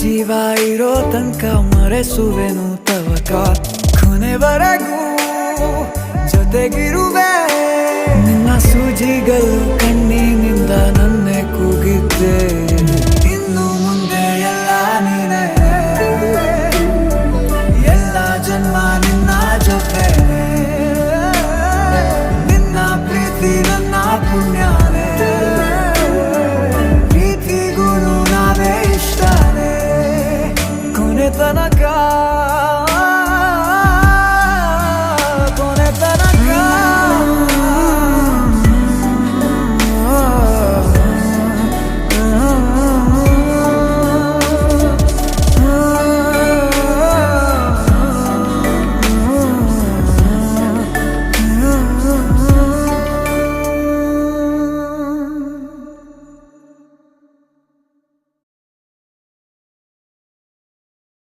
ಜೀವ ಇರೋ ತನಕ ಮರೆಸುವೆನು ತವಕ ಕೊನೆವರೆಗೂ ಜೊತೆಗಿರುವೆ ನಿನ್ನ ಸೂಜಿಗಳು ಕಣ್ಣಿನಿಂದ ನನ್ನೆ ಕೂಗಿದ್ದೆ ಇನ್ನು ಮುಂದೆ ಎಲ್ಲ ನೀನೇ ಎಲ್ಲ ಜನ್ಮ ನಿನ್ನ ಜೊತೆ ನಿನ್ನ ಪ್ರೀತಿ ನನ್ನ ಪುಣ್ಯನೇ ಪ್ರೀತಿಗೂ ನಾವೇ ಇಷ್ಟನೇ ಕೊನೆತನಕ